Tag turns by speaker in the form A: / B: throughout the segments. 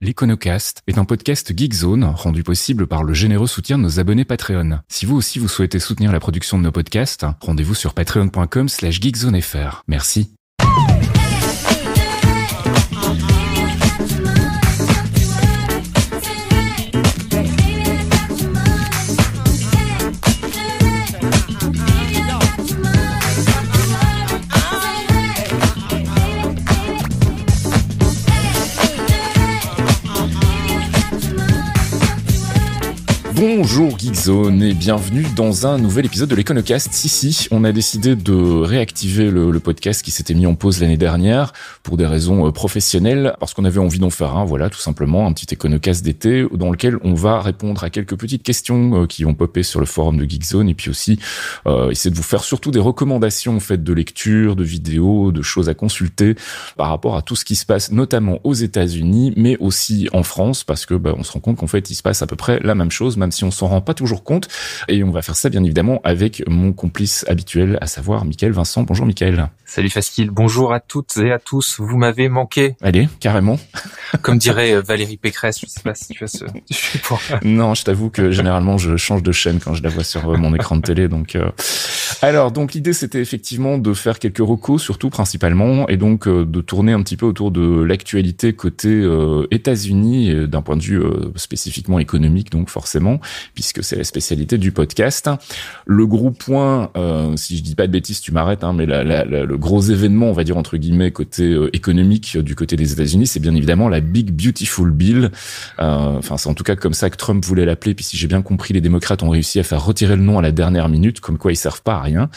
A: L'Econocast est un podcast Geekzone rendu possible par le généreux soutien de nos abonnés Patreon. Si vous aussi vous souhaitez soutenir la production de nos podcasts, rendez-vous sur patreon.com/geekzonefr. Merci. Bonjour Geekzone et bienvenue dans un nouvel épisode de l'Econocast. Ici, on a décidé de réactiver le podcast qui s'était mis en pause l'année dernière pour des raisons professionnelles, parce qu'on avait envie d'en faire un, voilà, tout simplement, un petit Econocast d'été dans lequel on va répondre à quelques petites questions qui ont popé sur le forum de Geekzone et puis aussi essayer de vous faire surtout des recommandations en fait de lecture, de vidéos, de choses à consulter par rapport à tout ce qui se passe notamment aux États-Unis mais aussi en France, parce que on se rend compte qu'en fait il se passe à peu près la même chose, même si on s'en rend pas toujours compte. Et on va faire ça bien évidemment avec mon complice habituel, à savoir Mickaël Vincent. Bonjour Mickaël.
B: Salut Fasquille, bonjour à toutes et à tous, vous m'avez manqué.
A: Allez, carrément.
B: Comme dirait Valérie Pécresse, je sais pas si tu as ce...
A: Non, je t'avoue que généralement je change de chaîne quand je la vois sur mon écran de télé. Donc, Alors, l'idée c'était effectivement de faire quelques recos, surtout principalement, et donc de tourner un petit peu autour de l'actualité côté États-Unis, d'un point de vue spécifiquement économique, donc forcément, puisque c'est la spécialité du podcast. Le gros point, si je dis pas de bêtises, tu m'arrêtes, mais le gros événement, on va dire entre guillemets, côté économique du côté des États-Unis, c'est bien évidemment la Big Beautiful Bill. Enfin, c'est en tout cas comme ça que Trump voulait l'appeler. Puis si j'ai bien compris, les démocrates ont réussi à faire retirer le nom à la dernière minute, comme quoi ils servent pas à rien,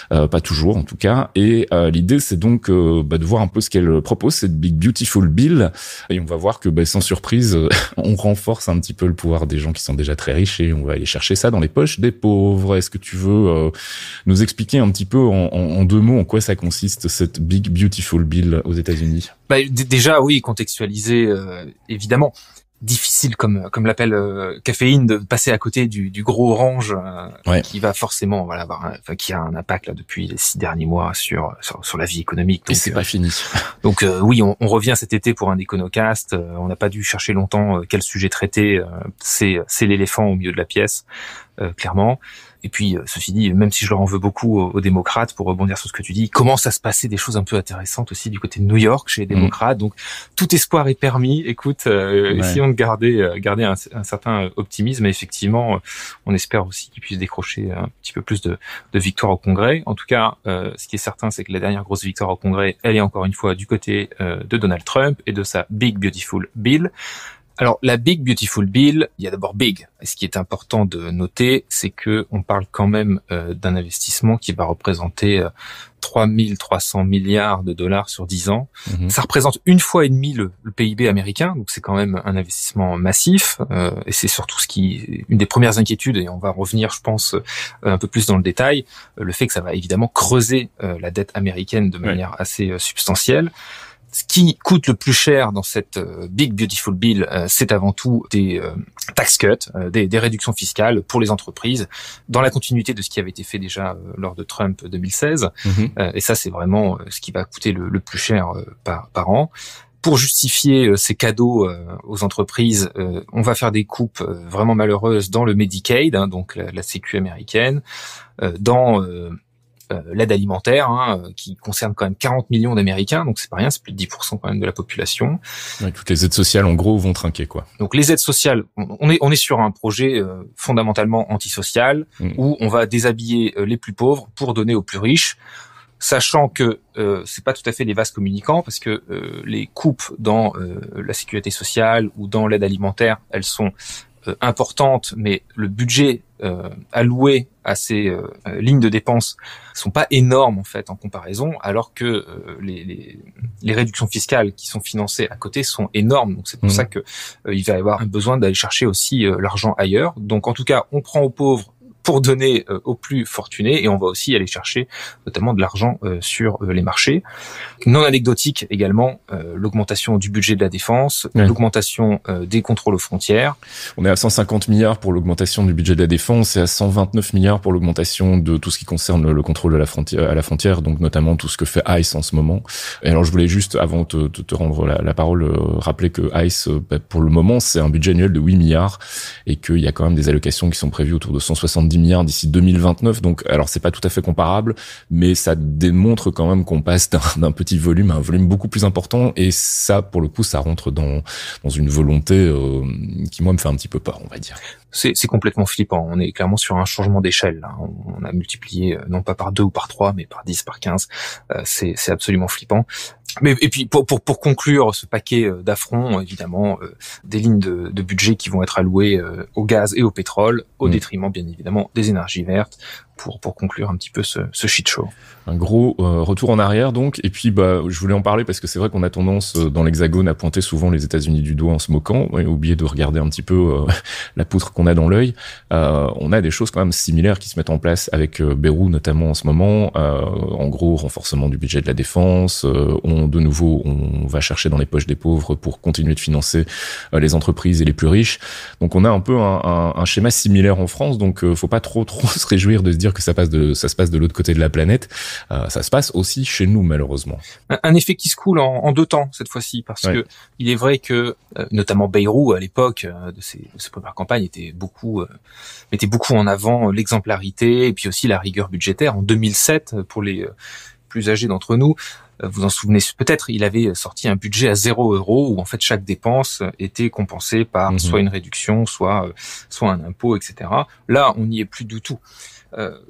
A: pas toujours en tout cas. Et l'idée, c'est donc de voir un peu ce qu'elle propose, cette Big Beautiful Bill. Et on va voir que sans surprise, on renforce un petit peu le pouvoir des gens qui sont déjà très riches et on va aller chercher ça dans les poches des pauvres. Est-ce que tu veux nous expliquer un petit peu en deux mots en quoi ça consiste, cette Big Beautiful Bill aux États-Unis?
B: Déjà, oui, contextualiser, évidemment. Difficile comme l'appelle Caféine de passer à côté du gros orange qui va forcément qui a un impact là depuis les 6 derniers mois sur la vie économique. Donc,
A: et c'est pas fini.
B: Donc oui, on revient cet été pour un Econocast. On n'a pas dû chercher longtemps quel sujet traiter. C'est l'éléphant au milieu de la pièce, clairement. Et puis, ceci dit, même si je leur en veux beaucoup aux démocrates, pour rebondir sur ce que tu dis, il commence à se passer des choses un peu intéressantes aussi du côté de New York chez les démocrates. Donc, tout espoir est permis. Écoute, essayons de garder un certain optimisme. Et effectivement, on espère aussi qu'ils puissent décrocher un petit peu plus de victoires au Congrès. En tout cas, ce qui est certain, c'est que la dernière grosse victoire au Congrès, elle est encore une fois du côté de Donald Trump et de sa Big Beautiful Bill. Alors, la Big Beautiful Bill, il y a d'abord Big. Et ce qui est important de noter, c'est que on parle quand même d'un investissement qui va représenter 3300 milliards de dollars sur 10 ans. Ça représente 1,5 fois le PIB américain, donc c'est quand même un investissement massif. Et c'est surtout une des premières inquiétudes, et on va revenir, je pense, un peu plus dans le détail, le fait que ça va évidemment creuser la dette américaine de manière assez substantielle. Ce qui coûte le plus cher dans cette Big Beautiful Bill, c'est avant tout des tax cuts, des réductions fiscales pour les entreprises, dans la continuité de ce qui avait été fait déjà lors de Trump 2016. Et ça, c'est vraiment ce qui va coûter le plus cher par an. Pour justifier ces cadeaux aux entreprises, on va faire des coupes vraiment malheureuses dans le Medicaid, donc la sécu américaine, dans l'aide alimentaire, qui concerne quand même 40 millions d'Américains, donc c'est pas rien, c'est plus de 10% quand même de la population.
A: Ouais, toutes les aides sociales, en gros, vont trinquer, quoi.
B: Donc les aides sociales, on est sur un projet fondamentalement antisocial, où on va déshabiller les plus pauvres pour donner aux plus riches, sachant que c'est pas tout à fait les vases communicants, parce que les coupes dans la sécurité sociale ou dans l'aide alimentaire, elles sont importantes, mais le budget alloué à ces lignes de dépenses sont pas énormes en fait en comparaison, alors que les réductions fiscales qui sont financées à côté sont énormes. Donc c'est pour ça que il va y avoir un besoin d'aller chercher aussi l'argent ailleurs. Donc en tout cas, on prend aux pauvres pour donner aux plus fortunés, et on va aussi aller chercher notamment de l'argent sur les marchés. Non anecdotique également, l'augmentation du budget de la défense, l'augmentation des contrôles aux frontières.
A: On est à 150 milliards pour l'augmentation du budget de la défense et à 129 milliards pour l'augmentation de tout ce qui concerne le contrôle à la frontière, donc notamment tout ce que fait ICE en ce moment. Et alors je voulais juste, avant de te rendre la parole, rappeler que ICE, pour le moment, c'est un budget annuel de 8 milliards et qu'il y a quand même des allocations qui sont prévues autour de 170 milliards d'ici 2029. Donc, alors c'est pas tout à fait comparable, mais ça démontre quand même qu'on passe d'un petit volume à un volume beaucoup plus important, et ça, pour le coup, ça rentre dans une volonté qui, moi, me fait un petit peu peur, on va dire.
B: C'est complètement flippant. On est clairement sur un changement d'échelle, là. On a multiplié, non pas par 2 ou par 3, mais par 10, par 15. C'est absolument flippant. Mais, et puis, pour conclure ce paquet d'affronts, évidemment, des lignes de budget qui vont être allouées au gaz et au pétrole, au détriment, bien évidemment, des énergies vertes, pour conclure un petit peu ce shit show.
A: Un gros retour en arrière, donc. Et puis, je voulais en parler parce que c'est vrai qu'on a tendance, dans l'Hexagone, à pointer souvent les États-Unis du doigt en se moquant, et oublier de regarder un petit peu la poutre qu'on a dans l'œil. On a des choses quand même similaires qui se mettent en place avec Bayrou, notamment en ce moment. En gros, renforcement du budget de la défense. On va chercher dans les poches des pauvres pour continuer de financer les entreprises et les plus riches. Donc, on a un peu un schéma similaire en France. Donc, faut pas trop se réjouir de se dire que ça se passe de l'autre côté de la planète. Ça se passe aussi chez nous, malheureusement.
B: Un effet qui se coule en 2 temps cette fois-ci, parce que il est vrai que notamment Bayrou à l'époque de ses premières campagnes mettait beaucoup en avant l'exemplarité et puis aussi la rigueur budgétaire. En 2007, pour les plus âgés d'entre nous, vous en souvenez peut-être, il avait sorti un budget à 0 € où en fait chaque dépense était compensée par soit une réduction, soit un impôt, etc. Là, on n'y est plus du tout.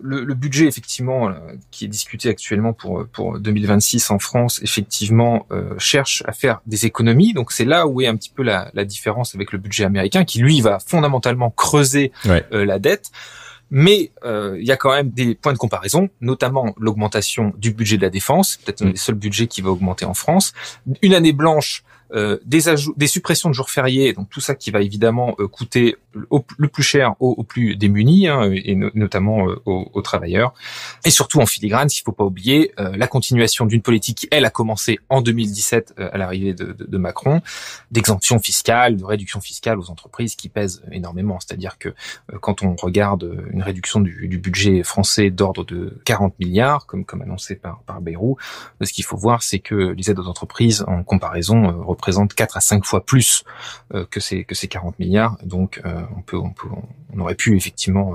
B: Le budget effectivement qui est discuté actuellement pour 2026 en France, effectivement cherche à faire des économies. Donc c'est là où est un petit peu la différence avec le budget américain, qui lui va fondamentalement creuser la dette. Mais il y a quand même des points de comparaison, notamment l'augmentation du budget de la défense, peut-être un des seuls budgets qui va augmenter en France. Une année blanche, des suppressions de jours fériés, donc tout ça qui va évidemment coûter le plus cher aux plus démunis, et notamment aux travailleurs. Et surtout en filigrane, s'il faut pas oublier, la continuation d'une politique qui, elle, a commencé en 2017 à l'arrivée de Macron, d'exemption fiscale, de réduction fiscale aux entreprises qui pèsent énormément. C'est-à-dire que quand on regarde une réduction du budget français d'ordre de 40 milliards, comme annoncé par Bayrou, ce qu'il faut voir, c'est que les aides aux entreprises, en comparaison, représentent 4 à 5 fois plus que ces 40 milliards. Donc on aurait pu effectivement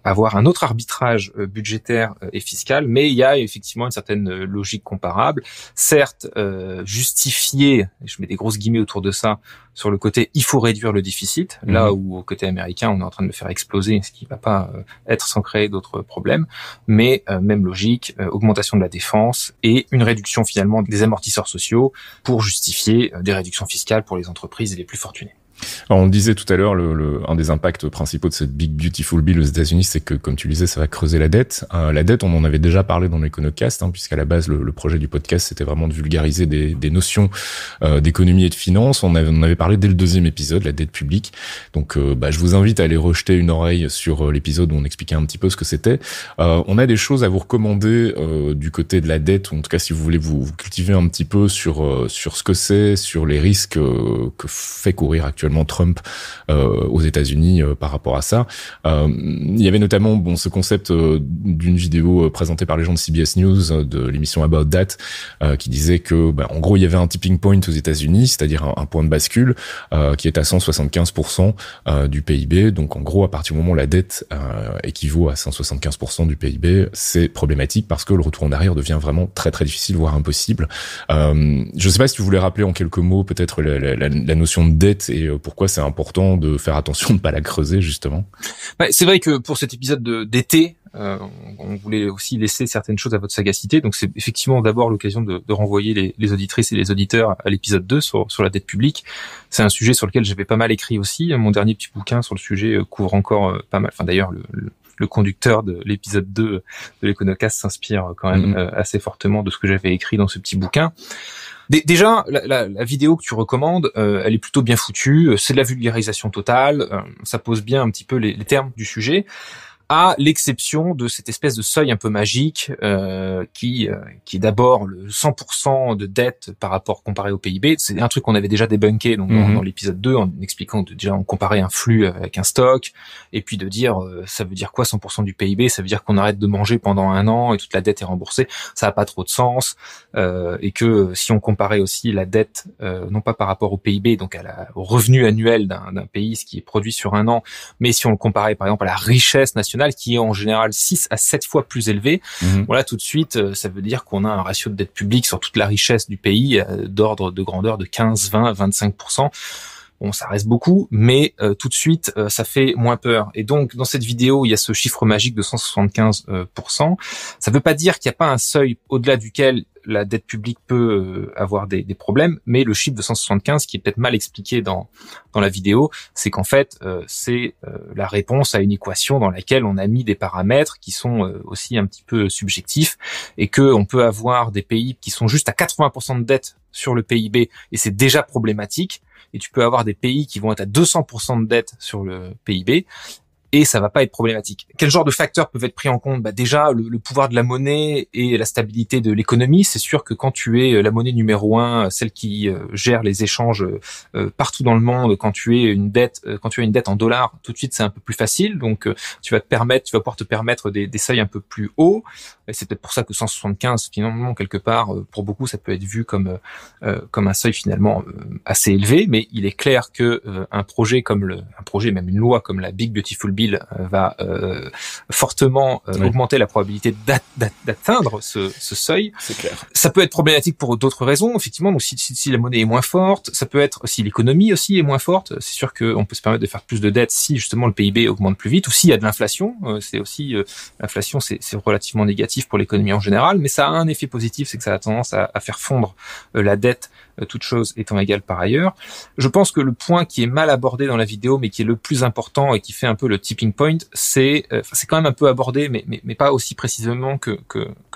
B: avoir un autre arbitrage budgétaire et fiscal, mais il y a effectivement une certaine logique comparable. Certes, justifiée, je mets des grosses guillemets autour de ça, sur le côté il faut réduire le déficit, là où au côté américain on est en train de le faire exploser, ce qui va pas être sans créer d'autres problèmes, mais même logique, augmentation de la défense et une réduction finalement des amortisseurs sociaux pour justifier des réductions fiscales pour les entreprises les plus fortunées.
A: Alors on le disait tout à l'heure, un des impacts principaux de cette Big Beautiful Bill aux États-Unis, c'est que, comme tu le disais, ça va creuser la dette. La dette, on en avait déjà parlé dans l'Econocast, puisqu'à la base, le projet du podcast, c'était vraiment de vulgariser des notions d'économie et de finance. On avait parlé dès le 2e épisode, la dette publique. Donc, je vous invite à aller rejeter une oreille sur l'épisode où on expliquait un petit peu ce que c'était. On a des choses à vous recommander du côté de la dette, ou en tout cas, si vous voulez vous cultiver un petit peu sur ce que c'est, sur les risques que fait courir actuellement Trump aux États-Unis par rapport à ça. Il y avait notamment ce concept d'une vidéo présentée par les gens de CBS News de l'émission About That qui disait que en gros il y avait un tipping point aux États-Unis, c'est-à-dire un point de bascule qui est à 175% du PIB. Donc en gros à partir du moment où la dette équivaut à 175% du PIB, c'est problématique parce que le retour en arrière devient vraiment très très difficile, voire impossible. Je sais pas si tu voulais rappeler en quelques mots peut-être la notion de dette et pourquoi c'est important de faire attention de ne pas la creuser, justement.
B: C'est vrai que pour cet épisode d'été, on voulait aussi laisser certaines choses à votre sagacité. Donc c'est effectivement d'abord l'occasion de renvoyer les auditrices et les auditeurs à l'épisode 2 sur la dette publique. C'est un sujet sur lequel j'avais pas mal écrit aussi. Mon dernier petit bouquin sur le sujet couvre encore pas mal. Enfin d'ailleurs, le conducteur de l'épisode 2 de l'Econocast s'inspire quand même assez fortement de ce que j'avais écrit dans ce petit bouquin. Déjà, la vidéo que tu recommandes, elle est plutôt bien foutue. C'est de la vulgarisation totale. Ça pose bien un petit peu les termes du sujet. à l'exception de cette espèce de seuil un peu magique qui est d'abord le 100% de dette par rapport comparé au PIB. C'est un truc qu'on avait déjà débunké donc dans l'épisode 2 en expliquant que déjà on comparait un flux avec un stock et puis de dire ça veut dire quoi 100% du PIB, ça veut dire qu'on arrête de manger pendant un an et toute la dette est remboursée. Ça n'a pas trop de sens et que si on comparait aussi la dette non pas par rapport au PIB donc au revenu annuel d'un pays, ce qui est produit sur un an, mais si on le comparait par exemple à la richesse nationale qui est en général 6 à 7 fois plus élevé, voilà tout de suite ça veut dire qu'on a un ratio de dette publique sur toute la richesse du pays d'ordre de grandeur de 15, 20, 25%. Bon, ça reste beaucoup, mais tout de suite, ça fait moins peur. Et donc, dans cette vidéo, il y a ce chiffre magique de 175%. Ça ne veut pas dire qu'il n'y a pas un seuil au-delà duquel la dette publique peut avoir des problèmes, mais le chiffre de 175, qui est peut-être mal expliqué dans la vidéo, c'est qu'en fait, c'est la réponse à une équation dans laquelle on a mis des paramètres qui sont aussi un petit peu subjectifs, et que on peut avoir des pays qui sont juste à 80% de dette sur le PIB, et c'est déjà problématique. Et tu peux avoir des pays qui vont être à 200% de dette sur le PIB, et ça va pas être problématique. Quel genre de facteurs peuvent être pris en compte? Déjà, le pouvoir de la monnaie et la stabilité de l'économie. C'est sûr que quand tu es la monnaie numéro 1, celle qui gère les échanges partout dans le monde, quand tu as une dette en dollars, tout de suite c'est un peu plus facile. Donc tu vas pouvoir te permettre des seuils un peu plus hauts. Et c'est peut-être pour ça que 175, finalement, quelque part, pour beaucoup, ça peut être vu comme un seuil finalement assez élevé. Mais il est clair que un projet, même une loi comme la Big Beautiful Bill va fortement augmenter la probabilité d'atteindre ce seuil.
A: C'est clair.
B: Ça peut être problématique pour d'autres raisons, effectivement. Donc si la monnaie est moins forte, ça peut être si l'économie aussi est moins forte. C'est sûr qu'on peut se permettre de faire plus de dettes si justement le PIB augmente plus vite, ou s'il y a de l'inflation. C'est aussi l'inflation, c'est relativement négatif pour l'économie en général, mais ça a un effet positif, c'est que ça a tendance à faire fondre la dette, toute chose étant égale par ailleurs. Je pense que le point qui est mal abordé dans la vidéo, mais qui est le plus important et qui fait un peu le tipping point, c'est quand même un peu abordé, mais pas aussi précisément que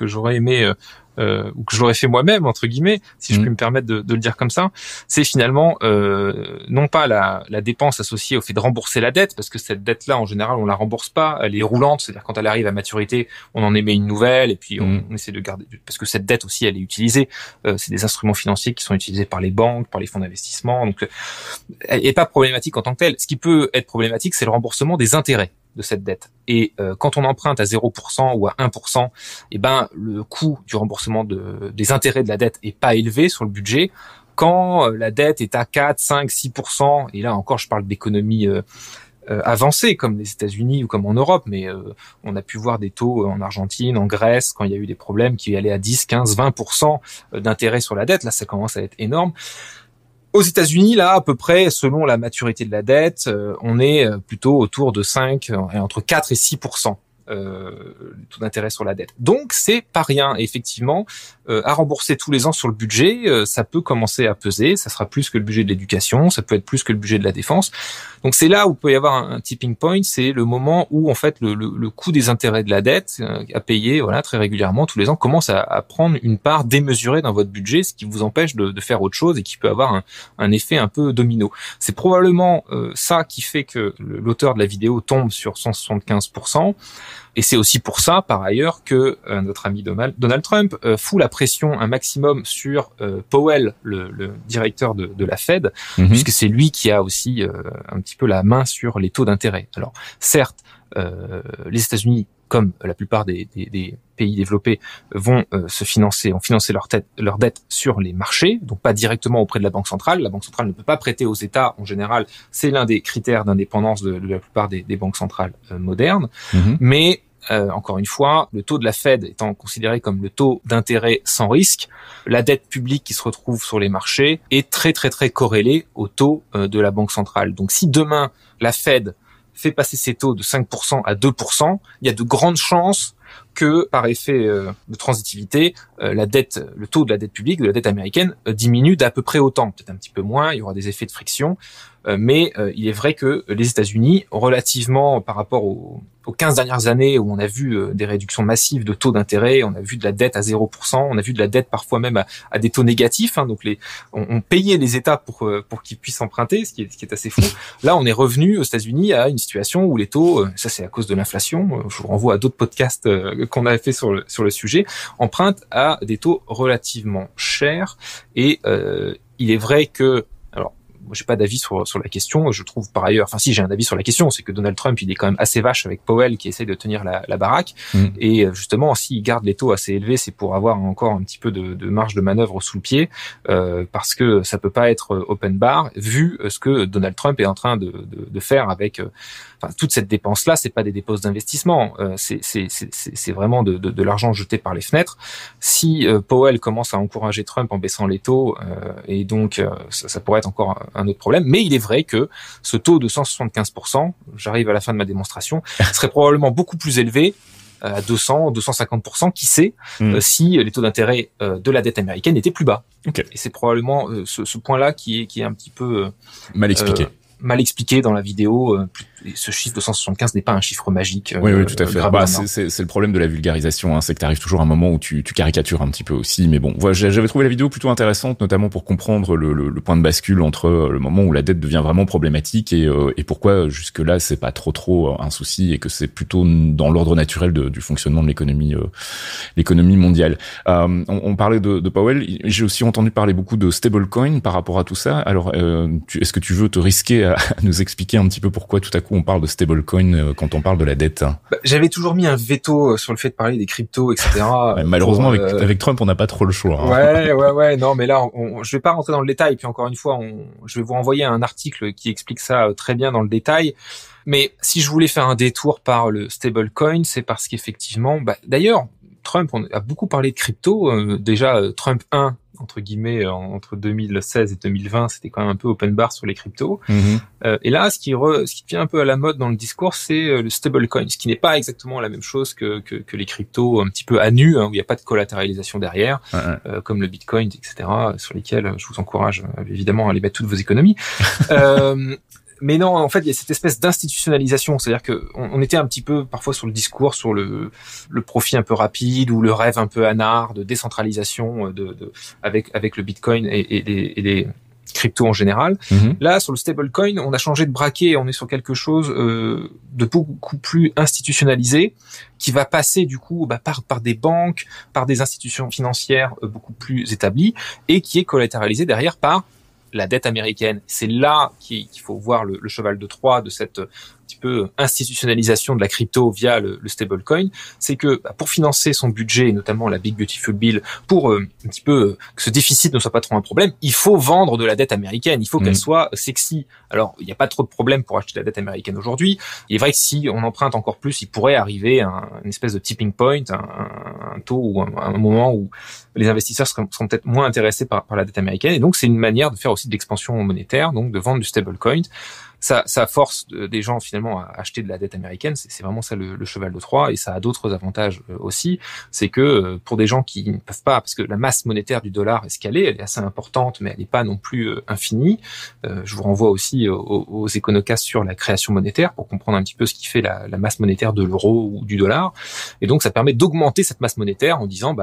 B: j'aurais aimé ou que je l'aurais fait moi-même entre guillemets, si je puis me permettre de le dire comme ça. C'est finalement non pas la dépense associée au fait de rembourser la dette, parce que cette dette-là en général on la rembourse pas, elle est roulante, c'est-à-dire quand elle arrive à maturité, on en émet une nouvelle et puis on essaie de garder, parce que cette dette aussi elle est utilisée, c'est des instruments financiers qui sont utilisés par les banques, par les fonds d'investissement, donc elle est pas problématique en tant que telle. Ce qui peut être problématique, c'est le remboursement des intérêts de cette dette. Et quand on emprunte à 0% ou à 1%, le coût du remboursement des intérêts de la dette est pas élevé sur le budget. Quand la dette est à 4, 5, 6%, et là encore je parle d'économies avancées comme les États-Unis ou comme en Europe, mais on a pu voir des taux en Argentine, en Grèce, quand il y a eu des problèmes qui allaient à 10, 15, 20% d'intérêt sur la dette. Là, ça commence à être énorme. Aux États-Unis, là, à peu près, selon la maturité de la dette, on est plutôt autour de 5, entre 4 et 6%. Le taux d'intérêt sur la dette. Donc c'est pas rien. Et effectivement, à rembourser tous les ans sur le budget, ça peut commencer à peser. Ça sera plus que le budget de l'éducation, ça peut être plus que le budget de la défense. Donc c'est là où peut y avoir un tipping point. C'est le moment où en fait le coût des intérêts de la dette à payer, voilà, très régulièrement tous les ans, commence à prendre une part démesurée dans votre budget, ce qui vous empêche de faire autre chose et qui peut avoir un effet un peu domino. C'est probablement ça qui fait que l'auteur de la vidéo tombe sur 175%. Et c'est aussi pour ça, par ailleurs, que notre ami Donald Trump fout la pression un maximum sur Powell, le directeur de la Fed, puisque c'est lui qui a aussi un petit peu la main sur les taux d'intérêt. Alors, certes, les États-Unis, comme la plupart des pays développés, ont financé leur dette sur les marchés, donc pas directement auprès de la Banque centrale. La Banque centrale ne peut pas prêter aux États en général. C'est l'un des critères d'indépendance de la plupart des banques centrales modernes. Mais encore une fois, le taux de la Fed étant considéré comme le taux d'intérêt sans risque, la dette publique qui se retrouve sur les marchés est très très très corrélée au taux de la Banque centrale. Donc si demain la Fed fait passer ses taux de 5% à 2%, il y a de grandes chances que, par effet de transitivité, le taux de la dette publique, de la dette américaine, diminue d'à peu près autant, peut-être un petit peu moins, il y aura des effets de friction, Mais il est vrai que les États-Unis, relativement par rapport aux 15 dernières années où on a vu des réductions massives de taux d'intérêt, on a vu de la dette à 0%, on a vu de la dette parfois même à des taux négatifs. Donc on payait les États pour qu'ils puissent emprunter, ce qui est assez fou. Là, on est revenu aux États-Unis à une situation où les taux, ça c'est à cause de l'inflation. Je vous renvoie à d'autres podcasts qu'on avait fait sur le sujet, empruntent à des taux relativement chers. Et il est vrai que moi, j'ai pas d'avis sur la question. Je trouve par ailleurs, enfin si j'ai un avis sur la question, c'est que Donald Trump, il est quand même assez vache avec Powell qui essaie de tenir la baraque. Et justement, s'il garde les taux assez élevés, c'est pour avoir encore un petit peu de marge de manœuvre sous le pied, parce que ça peut pas être open bar vu ce que Donald Trump est en train de faire avec. Enfin, toute cette dépense-là, c'est pas des dépenses d'investissement, c'est vraiment de l'argent jeté par les fenêtres. Si Powell commence à encourager Trump en baissant les taux, et donc ça pourrait être encore un autre problème. Mais il est vrai que ce taux de 175%, j'arrive à la fin de ma démonstration, serait probablement beaucoup plus élevé à 200, 250%, qui sait, si les taux d'intérêt de la dette américaine étaient plus bas.
A: Okay.
B: Et c'est probablement ce point-là qui est un petit peu
A: mal expliqué
B: dans la vidéo. Ce chiffre de 175 n'est pas un chiffre magique.
A: Oui, tout à fait. C'est le problème de la vulgarisation, c'est que tu arrives toujours à un moment où tu caricatures un petit peu aussi. Mais bon, voilà, j'avais trouvé la vidéo plutôt intéressante, notamment pour comprendre le point de bascule entre le moment où la dette devient vraiment problématique et pourquoi jusque-là c'est pas trop un souci et que c'est plutôt dans l'ordre naturel du fonctionnement de l'économie mondiale. On parlait de Powell. J'ai aussi entendu parler beaucoup de stablecoin par rapport à tout ça. Alors, est-ce que tu veux te risquer à nous expliquer un petit peu pourquoi tout à coup on parle de stablecoin quand on parle de la dette?
B: J'avais toujours mis un veto sur le fait de parler des cryptos, etc.
A: Malheureusement, avec Trump, on n'a pas trop le choix.
B: Ouais. Non, mais là, je vais pas rentrer dans le détail. Puis encore une fois, je vais vous renvoyer un article qui explique ça très bien dans le détail. Mais si je voulais faire un détour par le stablecoin, c'est parce qu'effectivement, d'ailleurs, Trump, on a beaucoup parlé de crypto. Déjà, Trump 1, entre guillemets, entre 2016 et 2020, c'était quand même un peu open bar sur les cryptos. Et là, ce qui devient un peu à la mode dans le discours, c'est le stablecoin, ce qui n'est pas exactement la même chose que les cryptos un petit peu à nu, où il n'y a pas de collatéralisation derrière, comme le Bitcoin, etc., sur lesquels je vous encourage évidemment à aller mettre toutes vos économies. Mais non, en fait, il y a cette espèce d'institutionnalisation, c'est-à-dire que on était un petit peu parfois sur le discours, sur le profit un peu rapide ou le rêve un peu anard de décentralisation avec le Bitcoin et les cryptos en général. Là, sur le stablecoin, on a changé de braquet, on est sur quelque chose de beaucoup plus institutionnalisé, qui va passer du coup par des banques, par des institutions financières beaucoup plus établies, et qui est collatéralisé derrière par la dette américaine. C'est là qu'il faut voir le cheval de Troie de cette petit peu institutionnalisation de la crypto via le stablecoin. C'est que pour financer son budget, et notamment la Big Beautiful Bill, pour un petit peu que ce déficit ne soit pas trop un problème, il faut vendre de la dette américaine. Il faut qu'elle soit sexy. Alors, il n'y a pas trop de problème pour acheter de la dette américaine aujourd'hui. Il est vrai que si on emprunte encore plus, il pourrait arriver à une espèce de tipping point, un taux ou un moment où les investisseurs seront peut-être moins intéressés par la dette américaine. Et donc, c'est une manière de faire aussi de l'expansion monétaire, donc de vendre du stablecoin. Ça force des gens finalement à acheter de la dette américaine. C'est vraiment ça le cheval de Troie, et ça a d'autres avantages aussi. C'est que pour des gens qui ne peuvent pas, parce que la masse monétaire du dollar est scalée, elle est assez importante, mais elle n'est pas non plus infinie. Je vous renvoie aussi aux éconocasts sur la création monétaire pour comprendre un petit peu ce qui fait la masse monétaire de l'euro ou du dollar. Et donc ça permet d'augmenter cette masse monétaire en disant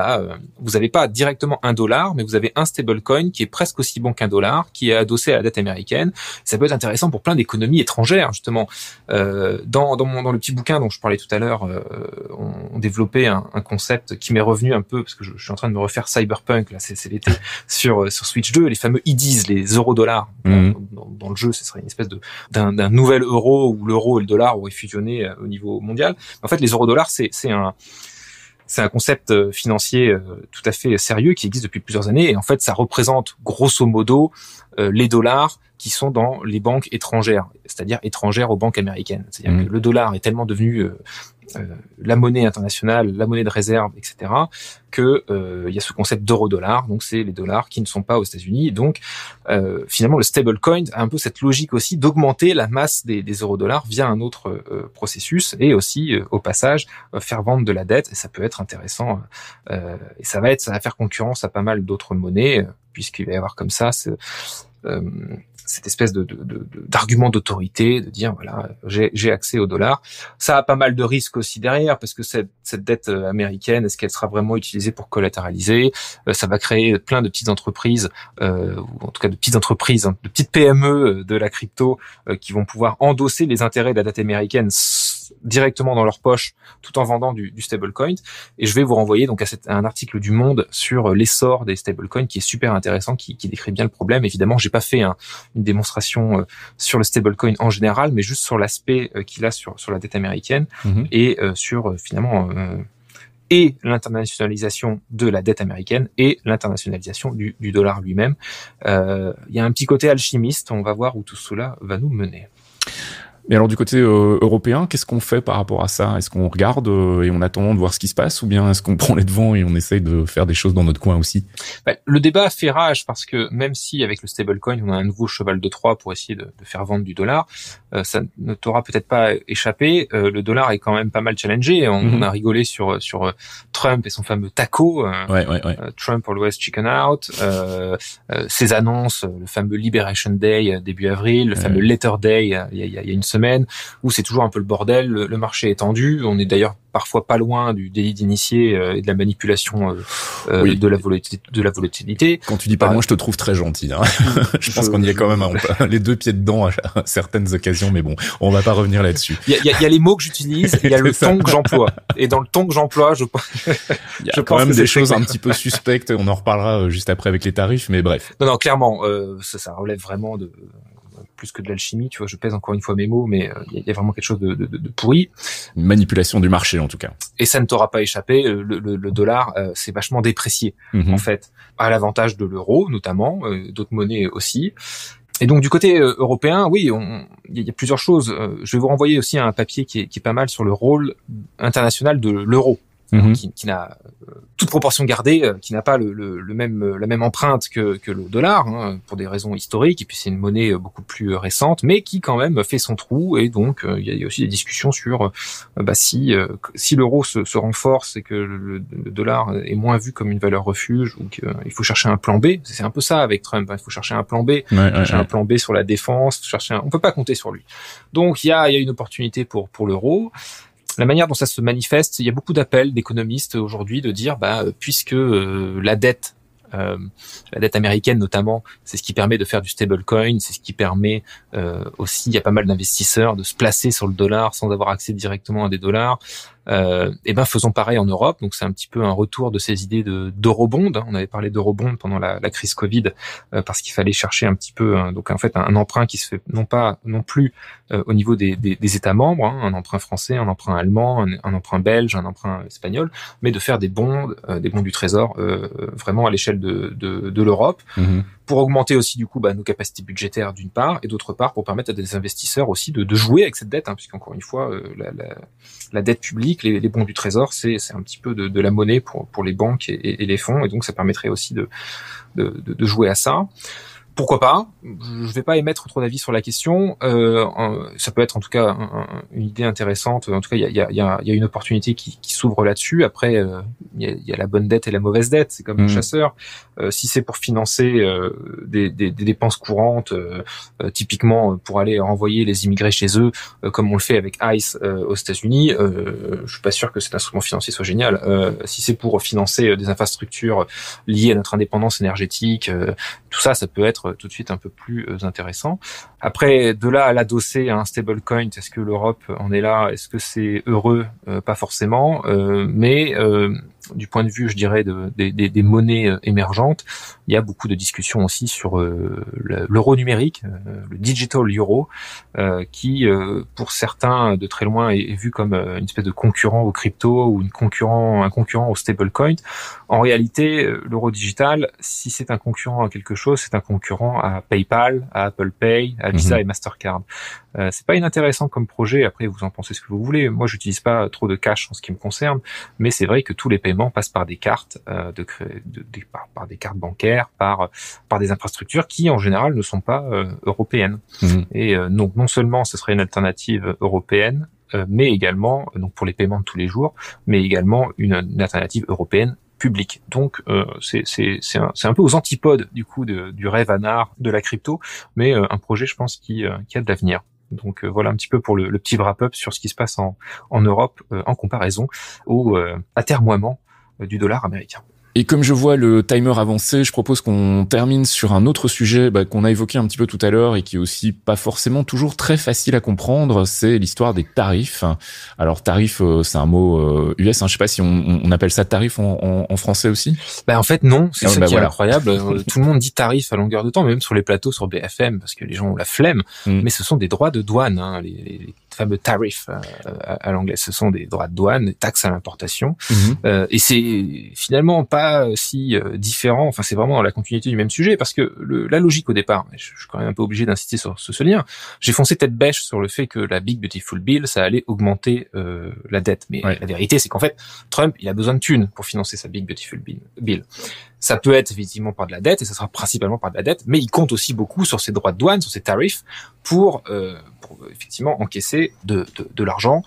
B: vous n'avez pas directement un dollar, mais vous avez un stablecoin qui est presque aussi bon qu'un dollar, qui est adossé à la dette américaine. Ça peut être intéressant pour plein d'économies étrangères, justement. Dans le petit bouquin dont je parlais tout à l'heure, on développait un concept qui m'est revenu un peu, parce que je suis en train de me refaire Cyberpunk, là, c'est l'été, sur Switch 2, les fameux EDs, les euro-dollars. Dans le jeu, ce serait une espèce d'un nouvel euro, où l'euro et le dollar auraient fusionné au niveau mondial. En fait, les euro-dollars, c'est un concept financier tout à fait sérieux qui existe depuis plusieurs années, et en fait ça représente grosso modo les dollars qui sont dans les banques étrangères, c'est-à-dire étrangères aux banques américaines. C'est-à-dire que le dollar est tellement devenu la monnaie internationale, la monnaie de réserve, etc., que il y a ce concept d'euro-dollar, donc c'est les dollars qui ne sont pas aux États-Unis. Donc finalement le stablecoin a un peu cette logique aussi d'augmenter la masse des euro-dollars via un autre processus, et aussi au passage faire vendre de la dette, et ça peut être intéressant, et ça va faire concurrence à pas mal d'autres monnaies, puisqu'il va y avoir comme ça cette espèce d'argument d'autorité, de dire voilà, j'ai accès au dollar. Ça a pas mal de risques aussi derrière, parce que cette dette américaine, est-ce qu'elle sera vraiment utilisée pour collatéraliser? Ça va créer plein de petites entreprises, ou en tout cas de petites entreprises, de petites PME de la crypto, qui vont pouvoir endosser les intérêts de la dette américaine directement dans leur poche, tout en vendant du stablecoin. Et je vais vous renvoyer donc à un article du Monde sur l'essor des stablecoins qui est super intéressant, qui décrit bien le problème. Évidemment, j'ai pas fait une démonstration sur le stablecoin en général, mais juste sur l'aspect qu'il a sur la dette américaine et sur finalement et l'internationalisation de la dette américaine et l'internationalisation du dollar lui-même. Il y a un petit côté alchimiste. On va voir où tout cela va nous mener.
A: Mais alors du côté européen, qu'est-ce qu'on fait par rapport à ça? Est-ce qu'on regarde et on attend de voir ce qui se passe, ou bien est-ce qu'on prend les devants et on essaye de faire des choses dans notre coin aussi?
B: Le débat fait rage, parce que même si avec le stablecoin on a un nouveau cheval de Troie pour essayer de faire vendre du dollar, ça ne t'aura peut-être pas échappé. Le dollar est quand même pas mal challengé. On a rigolé sur Trump et son fameux taco, Trump always chicken out, ses annonces, le fameux Liberation Day début avril, le fameux Letter Day il y a une semaine, où c'est toujours un peu le bordel, le marché est tendu, on est d'ailleurs parfois pas loin du délit d'initié et de la manipulation de la volatilité.
A: Quand tu dis pas loin, je te trouve très gentil. Hein. Je pense qu'on y est quand même les deux pieds dedans à certaines occasions, mais bon, on va pas revenir là-dessus.
B: Il y a les mots que j'utilise, il y a le ton que j'emploie. Et dans le ton que j'emploie,
A: il y a quand même des choses un petit peu suspectes, on en reparlera juste après avec les tarifs, mais bref.
B: Non, clairement, ça relève vraiment de plus que de l'alchimie, tu vois, je pèse encore une fois mes mots, mais il y a vraiment quelque chose de pourri.
A: Une manipulation du marché, en tout cas.
B: Et ça ne t'aura pas échappé, le dollar s'est vachement déprécié, en fait, à l'avantage de l'euro, notamment, d'autres monnaies aussi. Et donc, du côté européen, oui, il y a plusieurs choses. Je vais vous renvoyer aussi à un papier qui est pas mal sur le rôle international de l'euro. Qui n'a toute proportion gardée, qui n'a pas la même empreinte que le dollar, pour des raisons historiques, et puis c'est une monnaie beaucoup plus récente, mais qui quand même fait son trou. Et donc il y a aussi des discussions sur si l'euro se renforce et que le dollar est moins vu comme une valeur refuge, ou qu'il faut chercher un plan B. C'est un peu ça avec Trump, il faut chercher un plan B, un plan B sur la défense, on peut pas compter sur lui. Donc il y a une opportunité pour l'euro. La manière dont ça se manifeste, il y a beaucoup d'appels d'économistes aujourd'hui de dire, puisque la dette américaine notamment, c'est ce qui permet de faire du stablecoin, c'est ce qui permet aussi, il y a pas mal d'investisseurs de se placer sur le dollar sans avoir accès directement à des dollars. Faisons pareil en Europe. Donc c'est un petit peu un retour de ces idées d'eurobond. On avait parlé d'eurobond pendant la crise Covid, parce qu'il fallait chercher un petit peu un emprunt qui se fait non plus au niveau des États membres, un emprunt français, un emprunt allemand, un emprunt belge, un emprunt espagnol, mais de faire des bons du Trésor vraiment à l'échelle de l'Europe. Pour augmenter aussi du coup nos capacités budgétaires d'une part, et d'autre part pour permettre à des investisseurs aussi de jouer avec cette dette, puisqu'encore une fois la dette publique, les bons du Trésor, c'est un petit peu de la monnaie pour les banques et les fonds, et donc ça permettrait aussi de jouer à ça. Pourquoi pas? Je vais pas émettre trop d'avis sur la question. Ça peut être en tout cas une idée intéressante. En tout cas, il y a une opportunité qui s'ouvre là-dessus. Après, il y a la bonne dette et la mauvaise dette. C'est comme le chasseur. Si c'est pour financer des dépenses courantes, typiquement pour aller renvoyer les immigrés chez eux, comme on le fait avec ICE aux États-Unis, je suis pas sûr que cet instrument financier soit génial. Si c'est pour financer des infrastructures liées à notre indépendance énergétique, tout ça peut être tout de suite un peu plus intéressant. Après, de là à l'adosser à un stablecoin, est-ce que l'Europe en est là? Est-ce que c'est heureux? Pas forcément. Mais du point de vue, je dirais, des monnaies émergentes, il y a beaucoup de discussions aussi sur l'euro numérique, le digital euro, qui, pour certains de très loin, est vu comme une espèce de concurrent au crypto ou un concurrent au stablecoin. En réalité, l'euro digital, si c'est un concurrent à quelque chose, c'est un concurrent à PayPal, à Apple Pay, à Visa et Mastercard. C'est pas inintéressant comme projet. Après, vous en pensez ce que vous voulez. Moi, j'utilise pas trop de cash en ce qui me concerne, mais c'est vrai que tous les paiements passent par des cartes, par des cartes bancaires, par des infrastructures qui, en général, ne sont pas européennes. Et donc, non seulement ce serait une alternative européenne, mais également, donc pour les paiements de tous les jours, mais également une alternative européenne public. Donc c'est un peu aux antipodes du coup du rêve anard de la crypto, mais un projet, je pense, qui a de l'avenir. Donc voilà un petit peu pour le petit wrap-up sur ce qui se passe en Europe en comparaison au atermoiement du dollar américain.
A: Et comme je vois le timer avancer, je propose qu'on termine sur un autre sujet qu'on a évoqué un petit peu tout à l'heure et qui est aussi pas forcément toujours très facile à comprendre, c'est l'histoire des tarifs. Alors tarif, c'est un mot US, je sais pas si on appelle ça tarif en français aussi.
B: En fait non, c'est ça qui
A: voilà.
B: est incroyable. Tout le monde dit tarif à longueur de temps, même sur les plateaux sur BFM, parce que les gens ont la flemme. Mais ce sont des droits de douane, les fameux tarifs à l'anglais. Ce sont des droits de douane, des taxes à l'importation, et c'est finalement pas si différent. Enfin, c'est vraiment la continuité du même sujet, parce que la logique au départ, je suis quand même un peu obligé d'insister sur ce lien. J'ai foncé tête bêche sur le fait que la Big Beautiful Bill, ça allait augmenter la dette, mais la vérité, c'est qu'en fait, Trump, il a besoin de thunes pour financer sa Big Beautiful Bill. Ça peut être effectivement par de la dette, et ça sera principalement par de la dette, mais il compte aussi beaucoup sur ses droits de douane, sur ses tarifs, pour effectivement encaisser de l'argent,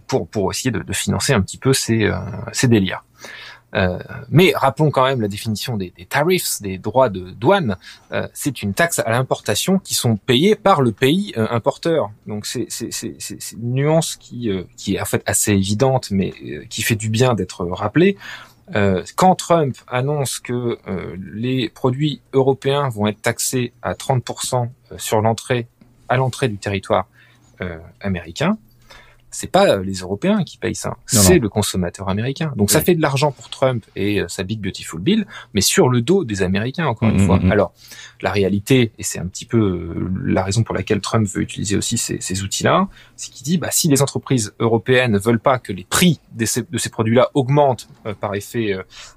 B: pour essayer de financer un petit peu ses délires. Mais rappelons quand même la définition des tarifs, des droits de douane. C'est une taxe à l'importation qui sont payés par le pays importeur. Donc c'est une nuance qui est en fait assez évidente, mais qui fait du bien d'être rappelée. Quand Trump annonce que les produits européens vont être taxés à 30% à l'entrée du territoire américain, c'est pas les Européens qui payent ça, c'est le consommateur américain. Donc ça fait de l'argent pour Trump et sa Big Beautiful Bill, mais sur le dos des Américains, encore une fois. Alors, la réalité, et c'est un petit peu la raison pour laquelle Trump veut utiliser aussi ces outils-là, c'est qu'il dit, si les entreprises européennes veulent pas que les prix de ces produits-là augmentent par effet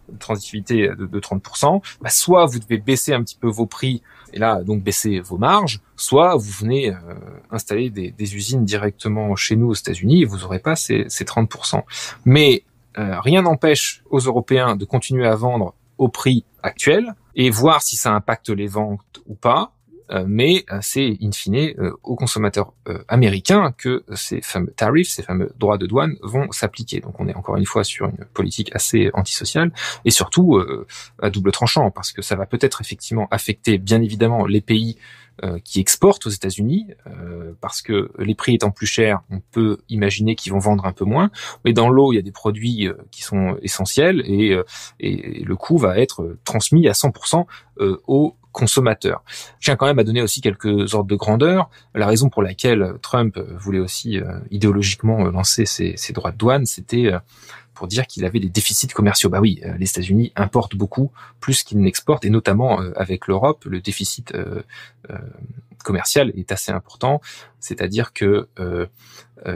B: de transitivité de 30%, soit vous devez baisser un petit peu vos prix, et là, donc baisser vos marges, soit vous venez installer des usines directement chez nous aux États-Unis et vous n'aurez pas ces 30%. Mais rien n'empêche aux Européens de continuer à vendre au prix actuel et voir si ça impacte les ventes ou pas. Mais c'est in fine aux consommateurs américains que ces fameux tarifs, ces fameux droits de douane vont s'appliquer. Donc on est encore une fois sur une politique assez antisociale et surtout à double tranchant, parce que ça va peut-être effectivement affecter bien évidemment les pays qui exportent aux États-Unis, parce que les prix étant plus chers, on peut imaginer qu'ils vont vendre un peu moins. Mais dans l'eau, il y a des produits qui sont essentiels et le coût va être transmis à 100% aux consommateurs. Je tiens quand même à donner aussi quelques ordres de grandeur. La raison pour laquelle Trump voulait aussi idéologiquement lancer ces droits de douane, c'était pour dire qu'il avait des déficits commerciaux. Oui, les États-Unis importent beaucoup plus qu'ils n'exportent, et notamment avec l'Europe, le déficit commercial est assez important. C'est-à-dire que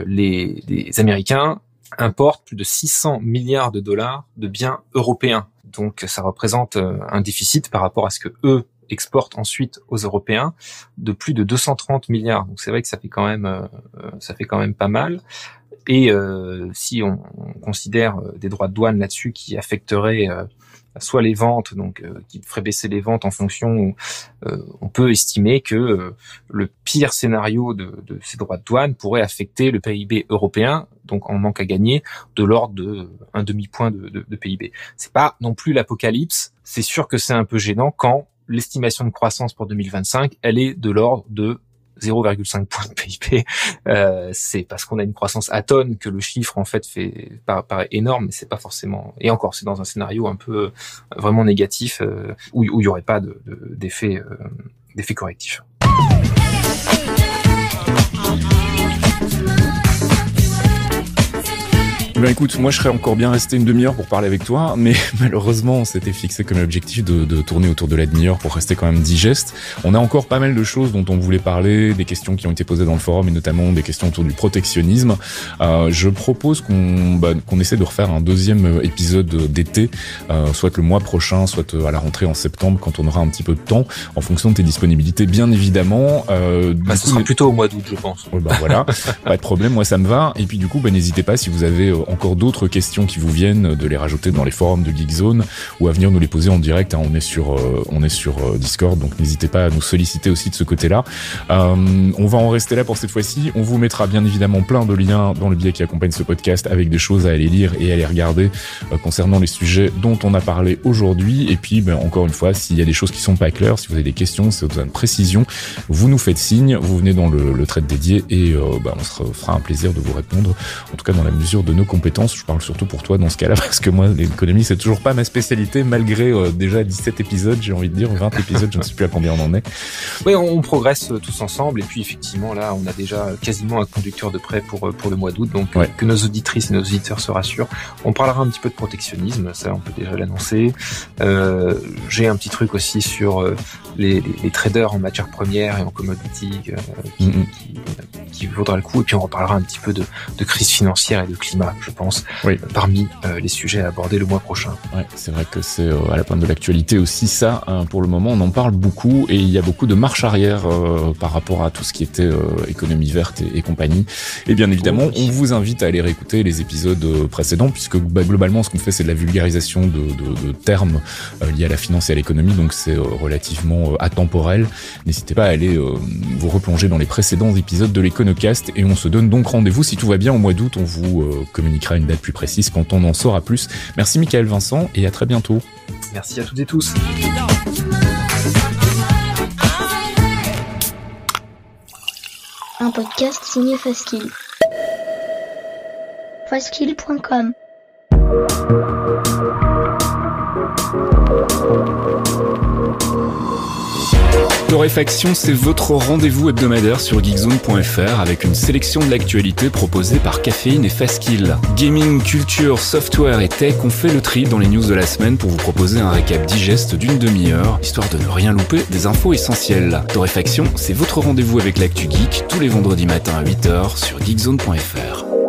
B: les Américains importent plus de 600 milliards de dollars de biens européens. Donc ça représente un déficit par rapport à ce que eux exportent ensuite aux Européens de plus de 230 milliards. Donc c'est vrai que ça fait quand même pas mal. Et si on considère des droits de douane là-dessus qui affecteraient soit les ventes, donc qui ferait baisser les ventes en fonction, on peut estimer que le pire scénario de ces droits de douane pourrait affecter le PIB européen, donc en manque à gagner, de l'ordre de un demi-point de PIB. C'est pas non plus l'apocalypse, c'est sûr que c'est un peu gênant quand l'estimation de croissance pour 2025, elle est de l'ordre de 0,5 points de PIB. C'est parce qu'on a une croissance atone que le chiffre en fait paraît énorme, mais c'est pas forcément. Et encore, c'est dans un scénario un peu vraiment négatif où il y aurait pas d'effet correctif.
A: Écoute, moi je serais encore bien resté une demi-heure pour parler avec toi, mais malheureusement on s'était fixé comme objectif de tourner autour de la demi-heure pour rester quand même digeste. On a encore pas mal de choses dont on voulait parler, des questions qui ont été posées dans le forum et notamment des questions autour du protectionnisme. Je propose qu'on essaie de refaire un deuxième épisode d'été, soit le mois prochain, soit à la rentrée en septembre quand on aura un petit peu de temps, en fonction de tes disponibilités bien évidemment.
B: Ce sera plutôt au mois d'août je pense.
A: Voilà, pas de problème, moi ça me va. Et puis du coup n'hésitez pas si vous avez encore d'autres questions qui vous viennent, de les rajouter dans les forums de Geekzone ou à venir nous les poser en direct. On est sur Discord, donc n'hésitez pas à nous solliciter aussi de ce côté-là. On va en rester là pour cette fois-ci. On vous mettra bien évidemment plein de liens dans le billet qui accompagne ce podcast avec des choses à aller lire et à aller regarder concernant les sujets dont on a parlé aujourd'hui. Et puis, encore une fois, s'il y a des choses qui sont pas claires, si vous avez des questions, si vous avez une précision, vous nous faites signe, vous venez dans le thread dédié et on se fera un plaisir de vous répondre, en tout cas dans la mesure de nos compétences. Je parle surtout pour toi dans ce cas-là, parce que moi, l'économie, c'est toujours pas ma spécialité, malgré déjà 17 épisodes, j'ai envie de dire, 20 épisodes, je ne sais plus à combien on en est.
B: Oui, on progresse tous ensemble, et puis effectivement, là, on a déjà quasiment un conducteur de prêt pour le mois d'août, donc que nos auditrices et nos auditeurs se rassurent. On parlera un petit peu de protectionnisme, ça on peut déjà l'annoncer. J'ai un petit truc aussi sur les traders en matières premières et en commodity qui vaudra le coup, et puis on reparlera un petit peu de crise financière et de climat, je pense, parmi les sujets à aborder le mois prochain.
A: Ouais, c'est vrai que c'est à la pointe de l'actualité aussi ça, pour le moment on en parle beaucoup et il y a beaucoup de marche arrière par rapport à tout ce qui était économie verte et compagnie. Et bien évidemment, on vous invite à aller réécouter les épisodes précédents, puisque globalement ce qu'on fait c'est de la vulgarisation de termes liés à la finance et à l'économie, donc c'est relativement atemporel. N'hésitez pas à aller vous replonger dans les précédents épisodes de l'Econocast, et on se donne donc rendez-vous, si tout va bien, au mois d'août. On vous communiquera une date plus précise quand on en saura plus. Merci Michael Vincent, et à très bientôt.
B: Merci à toutes et tous.
C: Un podcast signé Faskill. Faskill.com.
A: Torréfaction, c'est votre rendez-vous hebdomadaire sur geekzone.fr avec une sélection de l'actualité proposée par Caféine et Faskill. Gaming, culture, software et tech, on fait le tri dans les news de la semaine pour vous proposer un récap digeste d'une demi-heure, histoire de ne rien louper des infos essentielles. Torréfaction, c'est votre rendez-vous avec l'actu geek tous les vendredis matins à 8h sur geekzone.fr.